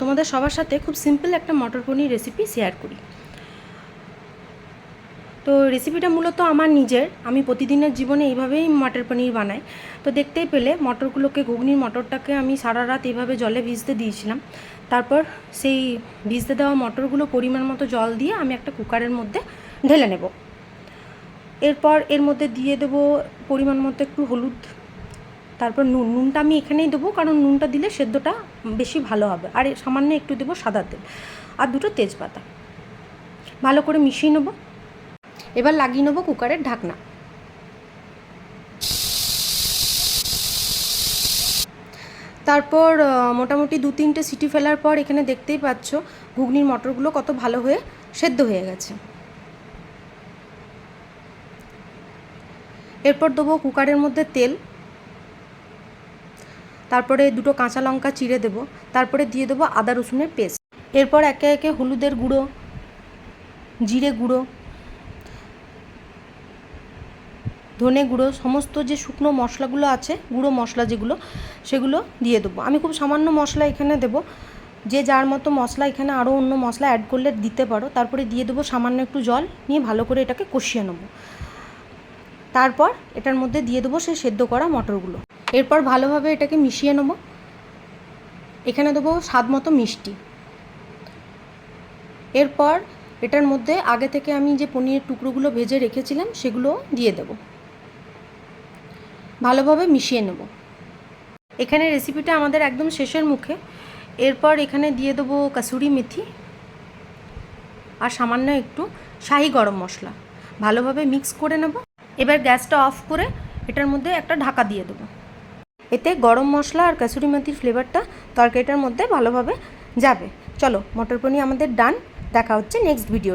তোমাদের সবার সাথে খুব সিম্পল একটা মটর পনির রেসিপি শেয়ার করি। তো রেসিপিটা মূলত আমার নিজের, আমি প্রতিদিনের জীবনে এইভাবেই মটর পনির বানাই। তো দেখতেই পেলে মটরগুলোকে, ঘুগনির মটরটাকে আমি সারা রাত এইভাবে জলে ভিজতে দিয়েছিলাম। তারপর সেই ভিজতে দেওয়া মটরগুলো পরিমাণ মতো জল দিয়ে আমি একটা কুকারের মধ্যে ঢেলে নেব। এরপর এর মধ্যে দিয়ে দেবো পরিমাণ মতো একটু হলুদ, তারপর নুনটা আমি এখানেই দেবো, কারণ নুনটা দিলে সেদ্ধটা বেশি ভালো হবে। আর সামান্য একটু দেবো সাদা তেল আর দুটো তেজপাতা। ভালো করে মিশিয়ে নেব। এবার লাগিয়ে নেবো কুকারের ঢাকনা। তারপর মোটামুটি 2-3টে সিটি ফেলার পর এখানে দেখতেই পাচ্ছ ঘুগনির মটরগুলো কত ভালো হয়ে সেদ্ধ হয়ে গেছে। এরপর দেবো কুকারের মধ্যে তেল, তারপরে দুটো কাঁচা লঙ্কা চিড়ে দেবো, তারপরে দিয়ে দেবো আদা রসুনের পেস্ট। এরপর একে একে হলুদের গুঁড়ো, জিরে গুঁড়ো, ধনে গুঁড়ো, সমস্ত যে শুকনো মশলাগুলো আছে, গুঁড়ো মশলা যেগুলো, সেগুলো দিয়ে দেবো। আমি খুব সামান্য মশলা এখানে দেবো, যে যার মতো মশলা এখানে আরও অন্য মশলা অ্যাড করলে দিতে পারো। তারপরে দিয়ে দেবো সামান্য একটু জল, নিয়ে ভালো করে এটাকে কষিয়ে নেবো। তারপর এটার মধ্যে দিয়ে দেবো সেই সেদ্ধ করা মটরগুলো। এরপর ভালোভাবে এটাকে মিশিয়ে নেবো। এখানে দেবো স্বাদ মতো মিষ্টি। এরপর এটার মধ্যে আগে থেকে আমি যে পনিরের টুকরোগুলো ভেজে রেখেছিলাম সেগুলো দিয়ে দেবো। ভালোভাবে মিশিয়ে নেব। এখানে রেসিপিটা আমাদের একদম শেষের মুখে। এরপর এখানে দিয়ে দেবো কাসুরি মেথি আর সামান্য একটু শাহি গরম মশলা। ভালোভাবে মিক্স করে নেব। এবার গ্যাসটা অফ করে এটার মধ্যে একটা ঢাকা দিয়ে দেবো। এতে গরম মশলা আর কাসুরি মেথির ফ্লেভারটা তরকারিটার মধ্যে ভালোভাবে যাবে। চলো, মটর পনির আমাদের ডান। দেখা হচ্ছে নেক্সট ভিডিও।